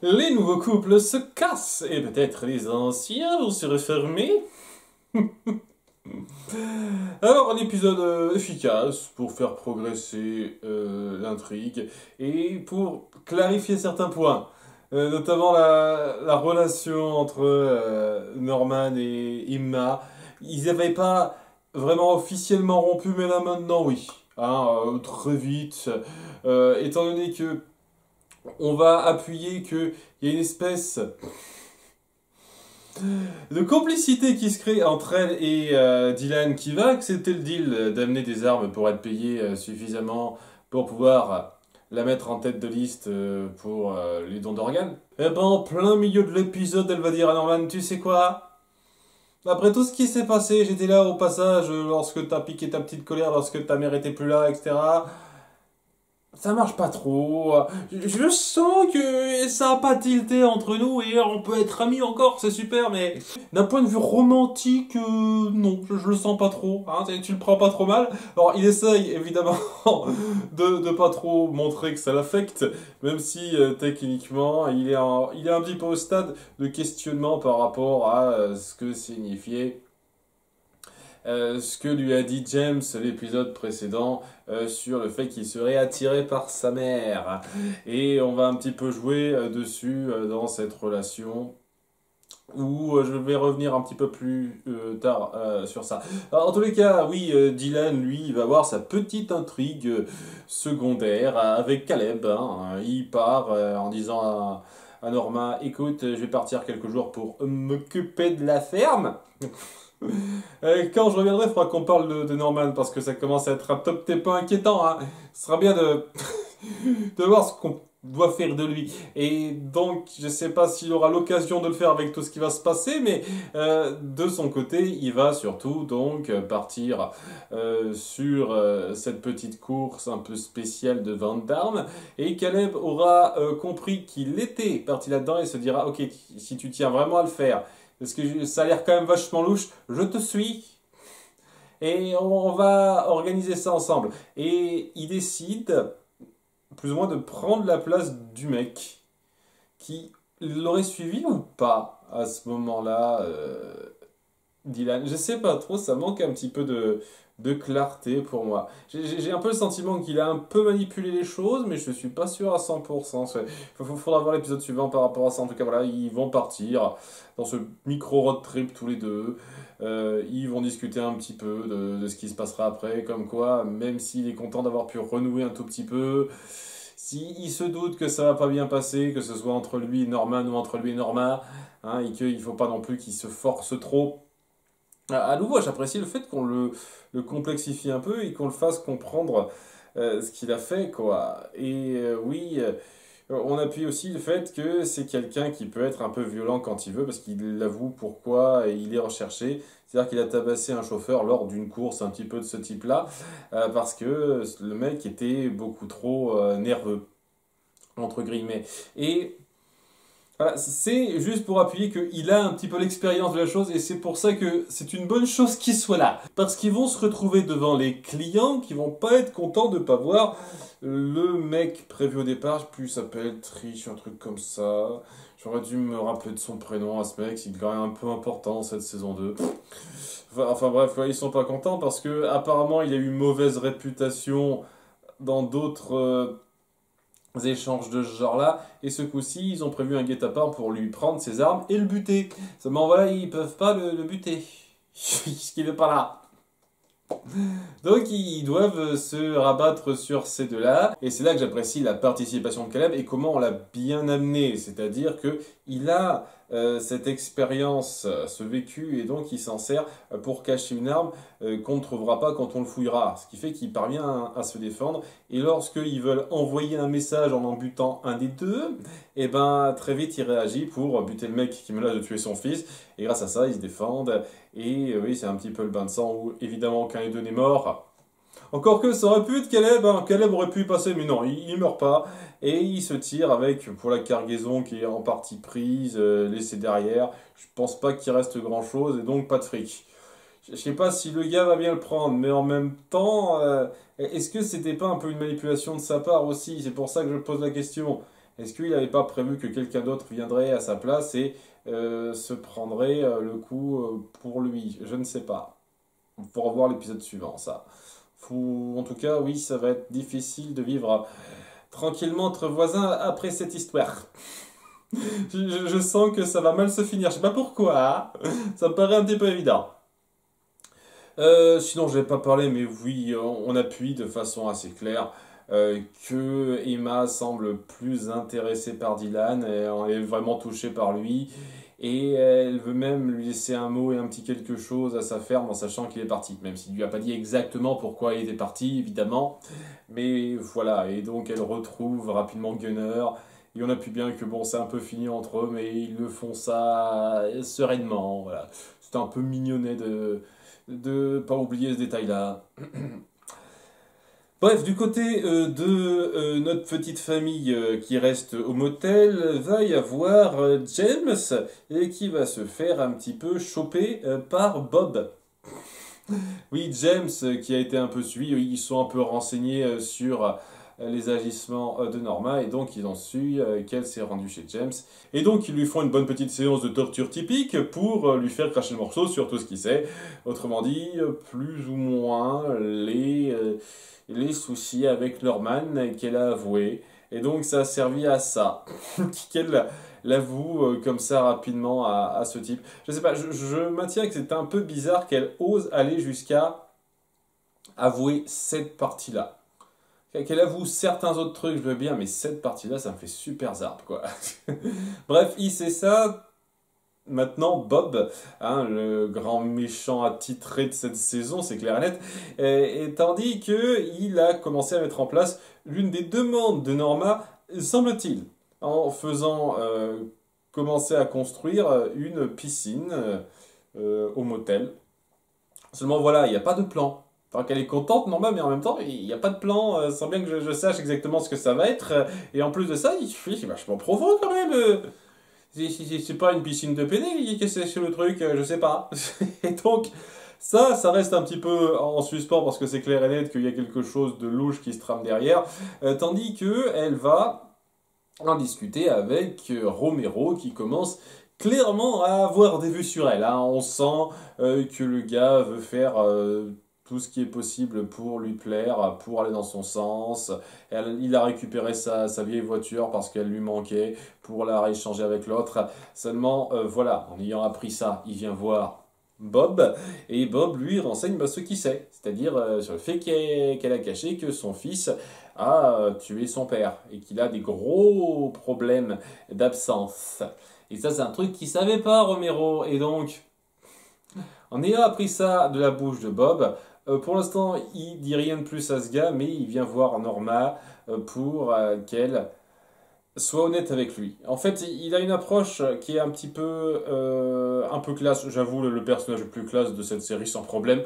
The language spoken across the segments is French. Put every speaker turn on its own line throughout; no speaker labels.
Les nouveaux couples se cassent et peut-être les anciens vont se refermer. Alors, un épisode efficace pour faire progresser l'intrigue et pour clarifier certains points. Notamment la relation entre Norman et Imma. Ils n'avaient pas vraiment officiellement rompu, mais là maintenant oui. Hein, très vite. Étant donné que on va appuyer qu'il y a une espèce de complicité qui se crée entre elle et Dylan qui va accepter le deal d'amener des armes pour être payé suffisamment pour pouvoir la mettre en tête de liste pour les dons d'organes. Et ben en plein milieu de l'épisode, elle va dire à Norman, tu sais quoi? Après tout ce qui s'est passé, j'étais là au passage lorsque t'as piqué ta petite colère, lorsque ta mère était plus là, etc. Ça marche pas trop. Je sens que ça a pas tilté entre nous et on peut être amis encore, c'est super, mais d'un point de vue romantique, non, je le sens pas trop. Hein, tu le prends pas trop mal. Alors il essaye évidemment de pas trop montrer que ça l'affecte, même si techniquement il est un petit peu au stade de questionnement par rapport à ce que signifiait ce que lui a dit James l'épisode précédent sur le fait qu'il serait attiré par sa mère. Et on va un petit peu jouer dessus dans cette relation où je vais revenir un petit peu plus tard sur ça. Alors, en tous les cas, oui, Dylan, lui, il va avoir sa petite intrigue secondaire avec Caleb. Hein. Il part en disant à Norma, écoute, je vais partir quelques jours pour m'occuper de la ferme. Quand je reviendrai, il faudra qu'on parle de Norman parce que ça commence à être un top t'es pas inquiétant. Hein. Ce sera bien de voir ce qu'on doit faire de lui. Et donc, je sais pas s'il aura l'occasion de le faire avec tout ce qui va se passer, mais de son côté, il va surtout donc partir sur cette petite course un peu spéciale de vente d'armes. Et Caleb aura compris qu'il était parti là-dedans et se dira, ok, si tu tiens vraiment à le faire, parce que ça a l'air quand même vachement louche, je te suis. Et on va organiser ça ensemble. Et il décide plus ou moins de prendre la place du mec qui l'aurait suivi ou pas à ce moment-là, Dylan. Je sais pas trop, ça manque un petit peu de clarté pour moi. J'ai un peu le sentiment qu'il a un peu manipulé les choses, mais je suis pas sûr à 100%. Faudra voir l'épisode suivant par rapport à ça. En tout cas, voilà, ils vont partir dans ce micro road trip tous les deux. Ils vont discuter un petit peu de ce qui se passera après, comme quoi, même s'il est content d'avoir pu renouer un tout petit peu, s'il se doute que ça va pas bien passer, que ce soit entre lui et Norman ou entre lui et Norma, hein, et qu'il faut pas non plus qu'il se force trop. À nouveau, j'apprécie le fait qu'on le complexifie un peu et qu'on le fasse comprendre ce qu'il a fait, quoi. Et oui, on appuie aussi le fait que c'est quelqu'un qui peut être un peu violent quand il veut, parce qu'il l'avoue pourquoi et il est recherché. C'est-à-dire qu'il a tabassé un chauffeur lors d'une course un petit peu de ce type-là, parce que le mec était beaucoup trop nerveux, entre guillemets. Et voilà, c'est juste pour appuyer qu'il a un petit peu l'expérience de la chose et c'est pour ça que c'est une bonne chose qu'il soit là. Parce qu'ils vont se retrouver devant les clients qui vont pas être contents de pas voir le mec prévu au départ. Je sais plus, il s'appelle Trish, un truc comme ça. J'aurais dû me rappeler de son prénom à ce mec, il est quand même un peu important cette saison 2. Enfin bref, ouais, ils sont pas contents parce que apparemment il a eu une mauvaise réputation dans d'autres échanges de ce genre-là, et ce coup-ci, ils ont prévu un guet-apens pour lui prendre ses armes et le buter. Seulement voilà, ils peuvent pas le buter, puisqu'il est pas là. Donc ils doivent se rabattre sur ces deux-là, et c'est là que j'apprécie la participation de Caleb et comment on l'a bien amené, c'est-à-dire que il a cette expérience, ce vécu, et donc il s'en sert pour cacher une arme qu'on ne trouvera pas quand on le fouillera, ce qui fait qu'il parvient à se défendre, et lorsqu'ils veulent envoyer un message en butant un des deux, et ben très vite il réagit pour buter le mec qui menace de tuer son fils, et grâce à ça ils se défendent. Et oui, c'est un petit peu le bain de sang où évidemment aucun des deux n'est mort. Encore que ça aurait pu être Caleb, hein. Caleb aurait pu y passer, mais non, il meurt pas. Et il se tire avec, pour la cargaison qui est en partie prise, laissée derrière. Je pense pas qu'il reste grand chose et donc pas de fric. Je sais pas si le gars va bien le prendre, mais en même temps, est-ce que c'était pas un peu une manipulation de sa part aussi? C'est pour ça que je pose la question. Est-ce qu'il n'avait pas prévu que quelqu'un d'autre viendrait à sa place et se prendrait le coup pour lui? Je ne sais pas. On pourra voir l'épisode suivant, ça. En tout cas, oui, ça va être difficile de vivre tranquillement entre voisins après cette histoire. Je sens que ça va mal se finir. Je sais pas pourquoi, hein. Ça me paraît un petit peu évident. Sinon, je vais pas parler, mais oui, on appuie de façon assez claire que Emma semble plus intéressée par Dylan, et elle est vraiment touchée par lui, et elle veut même lui laisser un mot et un petit quelque chose à sa ferme en sachant qu'il est parti, même s'il lui a pas dit exactement pourquoi il était parti, évidemment, mais voilà, et donc elle retrouve rapidement Gunner, et on appuie bien que bon, c'est un peu fini entre eux, mais ils le font ça sereinement, voilà. C'est un peu mignonnet de pas oublier ce détail-là. Bref, du côté de notre petite famille qui reste au motel, va y avoir James et qui va se faire un petit peu choper par Bob. Oui, James qui a été un peu suivi, ils sont un peu renseignés sur les agissements de Norma et donc ils ont su qu'elle s'est rendue chez James. Et donc ils lui font une bonne petite séance de torture typique pour lui faire cracher le morceau sur tout ce qu'il sait. Autrement dit, plus ou moins les soucis avec Norman qu'elle a avoué. Et donc ça a servi à ça, qu'elle l'avoue comme ça rapidement à ce type. Je sais pas, je maintiens que c'est un peu bizarre qu'elle ose aller jusqu'à avouer cette partie-là. Qu'elle avoue certains autres trucs, je veux bien, mais cette partie-là, ça me fait super zarb, quoi. Bref, il sait ça. Maintenant, Bob, hein, le grand méchant attitré de cette saison, c'est clair et net, et tandis qu'il a commencé à mettre en place l'une des demandes de Norma, semble-t-il, en faisant commencer à construire une piscine au motel. Seulement voilà, il n'y a pas de plan. Enfin, qu'elle est contente, Norma, mais en même temps, il n'y a pas de plan, sans bien que je sache exactement ce que ça va être. Et en plus de ça, c'est vachement profond quand même. C'est pas une piscine de pédé, qu'est-ce que c'est le truc, je sais pas. Et donc, ça reste un petit peu en suspens parce que c'est clair et net qu'il y a quelque chose de louche qui se trame derrière. Tandis que elle va en discuter avec Romero qui commence clairement à avoir des vues sur elle, hein. On sent que le gars veut faire tout ce qui est possible pour lui plaire, pour aller dans son sens. Il a récupéré sa vieille voiture parce qu'elle lui manquait pour la rééchanger avec l'autre. Seulement, voilà, en ayant appris ça, il vient voir Bob, et Bob lui renseigne ce qu'il sait, c'est-à-dire sur le fait qu'elle a caché que son fils a tué son père et qu'il a des gros problèmes d'absence. Et ça, c'est un truc qu'il savait pas, Romero. Et donc, en ayant appris ça de la bouche de Bob, pour l'instant, il dit rien de plus à ce gars, mais il vient voir Norma pour qu'elle soit honnête avec lui. En fait, il a une approche qui est un peu classe. J'avoue, le personnage le plus classe de cette série sans problème,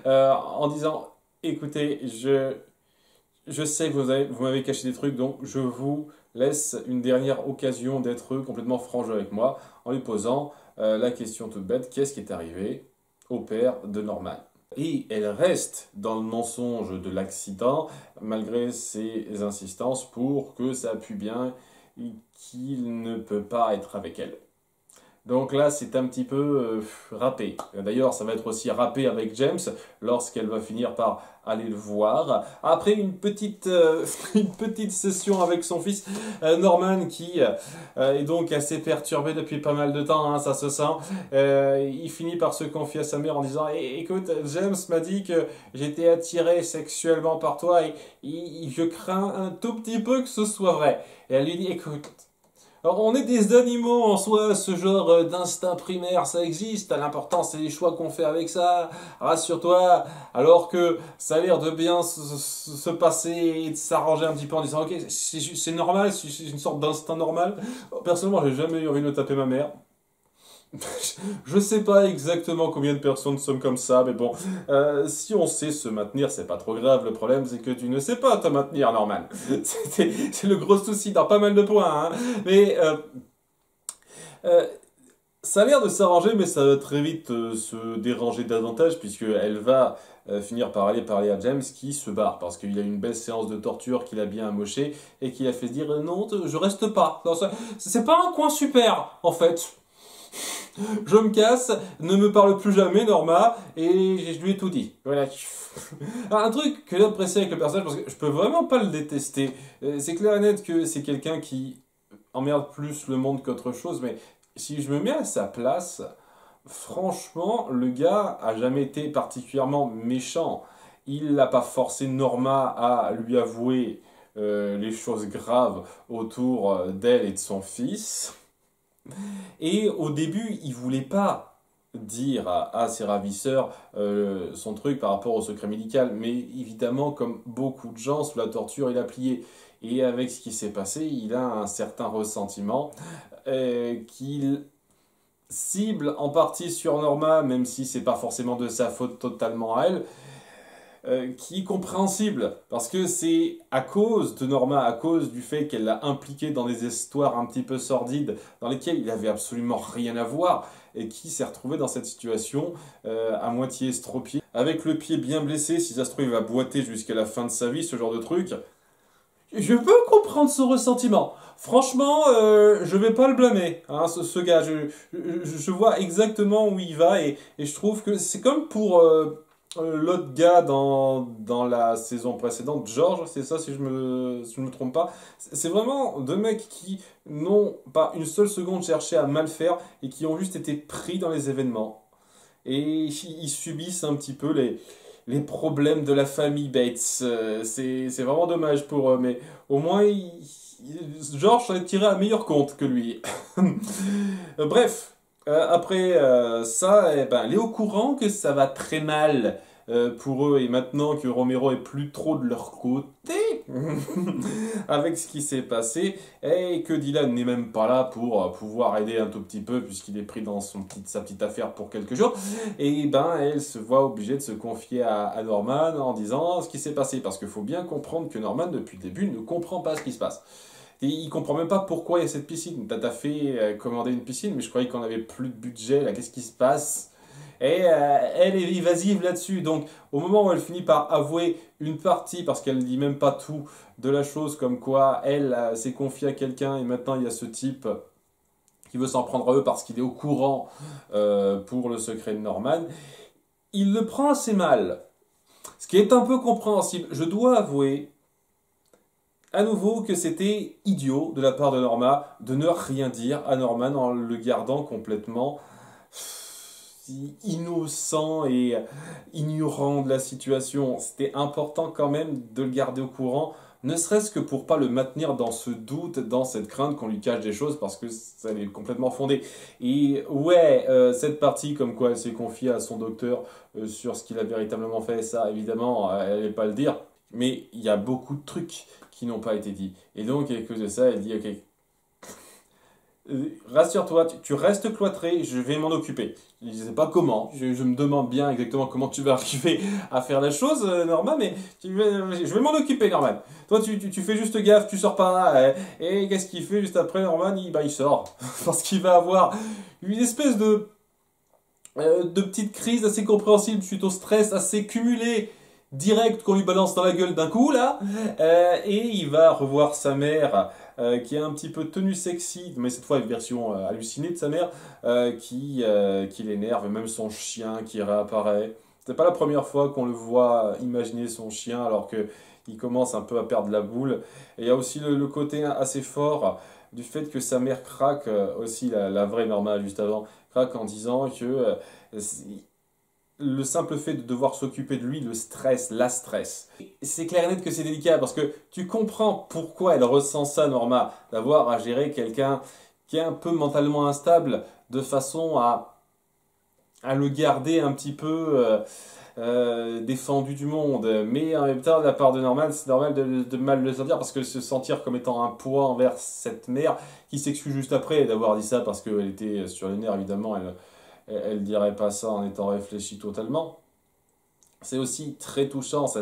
en disant, écoutez, je sais que vous m'avez caché des trucs, donc je vous laisse une dernière occasion d'être complètement franc jeu avec moi, en lui posant la question toute bête, qu'est-ce qui est arrivé au père de Norman? Et elle reste dans le mensonge de l'accident, malgré ses insistances pour que ça appuie bien qu'il ne peut pas être avec elle. Donc là, c'est un petit peu râpé. D'ailleurs, ça va être aussi râpé avec James lorsqu'elle va finir par aller le voir. Après une petite session avec son fils Norman qui est donc assez perturbé depuis pas mal de temps, hein, ça se sent. Il finit par se confier à sa mère en disant Écoute, James m'a dit que j'étais attiré sexuellement par toi et je crains un tout petit peu que ce soit vrai. » Et elle lui dit Écoute, alors, on est des animaux en soi, ce genre d'instinct primaire, ça existe. L'important, c'est les choix qu'on fait avec ça. Rassure-toi. Alors que ça a l'air de bien se passer et de s'arranger un petit peu en disant, ok, c'est normal, c'est une sorte d'instinct normal. Personnellement, j'ai jamais eu envie de taper ma mère. Je sais pas exactement combien de personnes sont comme ça, mais bon, si on sait se maintenir, c'est pas trop grave. Le problème, c'est que tu ne sais pas te maintenir, Norman. C'est le gros souci dans pas mal de points, hein. Mais euh, ça a l'air de s'arranger, mais ça va très vite se déranger davantage, puisqu'elle va finir par aller parler à James qui se barre parce qu'il a eu une belle séance de torture qu'il a bien amoché et qui a fait se dire non, je reste pas. Non, c'est pas un coin super en fait. Je me casse, ne me parle plus jamais Norma et je lui ai tout dit. Voilà. Un truc que j'apprécie avec le personnage parce que je peux vraiment pas le détester. C'est clair et net que c'est quelqu'un qui emmerde plus le monde qu'autre chose, mais si je me mets à sa place, franchement, le gars a jamais été particulièrement méchant. Il n'a pas forcé Norma à lui avouer les choses graves autour d'elle et de son fils. Et au début, il voulait pas dire à ses ravisseurs son truc par rapport au secret médical. Mais évidemment, comme beaucoup de gens, sous la torture, il a plié. Et avec ce qui s'est passé, il a un certain ressentiment qu'il cible en partie sur Norma, même si c'est pas forcément de sa faute totalement à elle, qui est compréhensible, parce que c'est à cause de Norma, à cause du fait qu'elle l'a impliqué dans des histoires un petit peu sordides, dans lesquelles il avait absolument rien à voir, et qui s'est retrouvé dans cette situation à moitié estropié, avec le pied bien blessé, si ça se trouve il va boiter jusqu'à la fin de sa vie, ce genre de truc. Je peux comprendre son ressentiment. Franchement, je vais pas le blâmer, hein, ce gars. Je vois exactement où il va et je trouve que c'est comme pour l'autre gars dans la saison précédente, George, c'est ça si je me trompe pas. C'est vraiment deux mecs qui n'ont pas une seule seconde cherché à mal faire et qui ont juste été pris dans les événements. Et ils subissent un petit peu les problèmes de la famille Bates. C'est vraiment dommage pour eux, mais au moins, George a tiré un meilleur compte que lui. Bref, après ça, eh ben, elle est au courant que ça va très mal pour eux, et maintenant que Romero est plus trop de leur côté, avec ce qui s'est passé, et que Dylan n'est même pas là pour pouvoir aider un tout petit peu, puisqu'il est pris dans sa petite affaire pour quelques jours, et ben elle se voit obligée de se confier à Norman en disant ce qui s'est passé, parce qu'il faut bien comprendre que Norman, depuis le début, ne comprend pas ce qui se passe. Et il comprend même pas pourquoi il y a cette piscine. T'as fait commander une piscine, mais je croyais qu'on avait plus de budget, là, qu'est-ce qui se passe? Et elle est évasive là-dessus. Donc, au moment où elle finit par avouer une partie, parce qu'elle ne dit même pas tout de la chose, comme quoi elle s'est confiée à quelqu'un, et maintenant il y a ce type qui veut s'en prendre à eux parce qu'il est au courant pour le secret de Norman, il le prend assez mal. Ce qui est un peu compréhensible. Je dois avouer à nouveau que c'était idiot de la part de Norma de ne rien dire à Norman en le gardant complètement innocent et ignorant de la situation. C'était important quand même de le garder au courant, ne serait-ce que pour pas le maintenir dans ce doute, dans cette crainte qu'on lui cache des choses, parce que ça est complètement fondé. Et ouais, cette partie comme quoi elle s'est confiée à son docteur sur ce qu'il a véritablement fait, ça évidemment, elle n'allait pas le dire. Mais il y a beaucoup de trucs qui n'ont pas été dits. Et donc, à cause de ça, elle dit, ok, rassure-toi, tu restes cloîtré, je vais m'en occuper. Je ne sais pas comment, je me demande bien exactement comment tu vas arriver à faire la chose, Norman, mais je vais m'en occuper, Norman. Toi, tu fais juste gaffe, tu sors pas. Et qu'est-ce qu'il fait juste après, Norman? Il sort. Parce qu'il va avoir une espèce de petite crise assez compréhensible suite au stress assez cumulé direct qu'on lui balance dans la gueule d'un coup là, et il va revoir sa mère qui est un petit peu tenue sexy, mais cette fois une version hallucinée de sa mère qui l'énerve, même son chien qui réapparaît. C'est pas la première fois qu'on le voit imaginer son chien alors que il commence un peu à perdre la boule. Et il y a aussi le côté assez fort du fait que sa mère craque, aussi la vraie Norma juste avant, craque en disant que le simple fait de devoir s'occuper de lui, le stress, la stress. C'est clair et net que c'est délicat parce que tu comprends pourquoi elle ressent ça, Norma, d'avoir à gérer quelqu'un qui est un peu mentalement instable de façon à le garder un petit peu défendu du monde. Mais en même temps, de la part de Norman, c'est normal de mal le sentir parce que se sentir comme étant un poids envers cette mère qui s'excuse juste après d'avoir dit ça parce qu'elle était sur les nerfs, évidemment, elle dirait pas ça en étant réfléchie totalement. C'est aussi très touchant, ça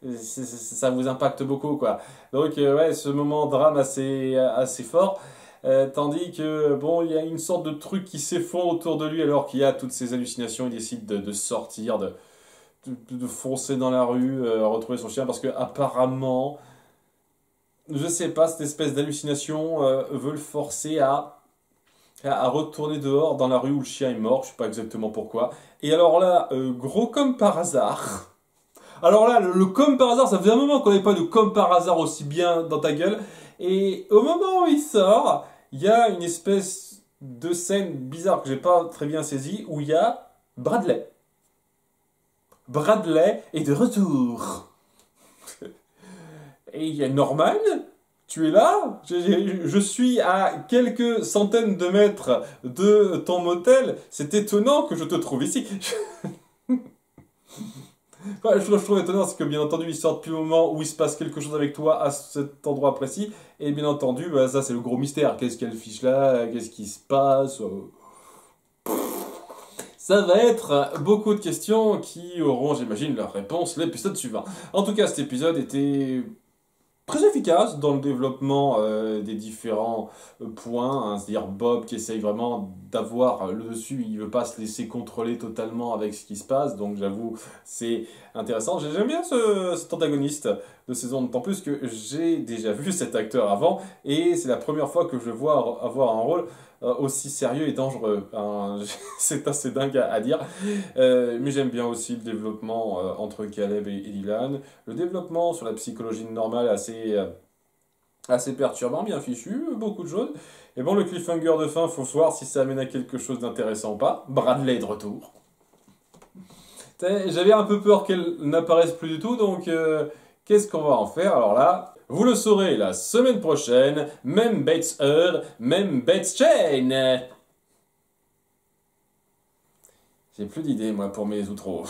vous impacte beaucoup, quoi. Donc, ouais, ce moment drame assez fort. Tandis que, bon, il y a une sorte de truc qui s'effondre autour de lui alors qu'il y a toutes ces hallucinations. Il décide de sortir, de de foncer dans la rue, retrouver son chien, parce que apparemment, je sais pas, cette espèce d'hallucination veut le forcer à retourner dehors dans la rue où le chien est mort, je sais pas exactement pourquoi. Et alors là, gros comme par hasard. Alors là, le comme par hasard, ça faisait un moment qu'on n'avait pas de comme par hasard aussi bien dans ta gueule. Et au moment où il sort, il y a une espèce de scène bizarre que j'ai pas très bien saisie, où il y a Bradley. Bradley est de retour. Et il y a Norman, tu es là? Je suis à quelques centaines de mètres de ton motel. C'est étonnant que je te trouve ici. Enfin, je trouve étonnant parce que bien entendu il sort depuis le moment où il se passe quelque chose avec toi à cet endroit précis. Et bien entendu, bah, ça c'est le gros mystère. Qu'est-ce qu'elle fiche là? Qu'est-ce qui se passe? Ça va être beaucoup de questions qui auront, j'imagine, leur réponse l'épisode suivant. En tout cas, cet épisode était très efficace dans le développement des différents points, hein. C'est-à-dire Bob qui essaye vraiment d'avoir le dessus, il veut pas se laisser contrôler totalement avec ce qui se passe, donc j'avoue, c'est intéressant. J'aime bien cet antagoniste de saison, d'autant plus que j'ai déjà vu cet acteur avant, et c'est la première fois que je le vois avoir un rôle aussi sérieux et dangereux. Hein, c'est assez dingue à dire. Mais j'aime bien aussi le développement entre Caleb et Dylan. Le développement sur la psychologie normale assez perturbant, bien fichu, beaucoup de choses. Et bon, le cliffhanger de fin, faut voir si ça amène à quelque chose d'intéressant ou pas. Bradley est de retour. J'avais un peu peur qu'elle n'apparaisse plus du tout, donc qu'est-ce qu'on va en faire? Alors là, vous le saurez la semaine prochaine, même Bates heure, même Bates chain. J'ai plus d'idées, moi, pour mes outros.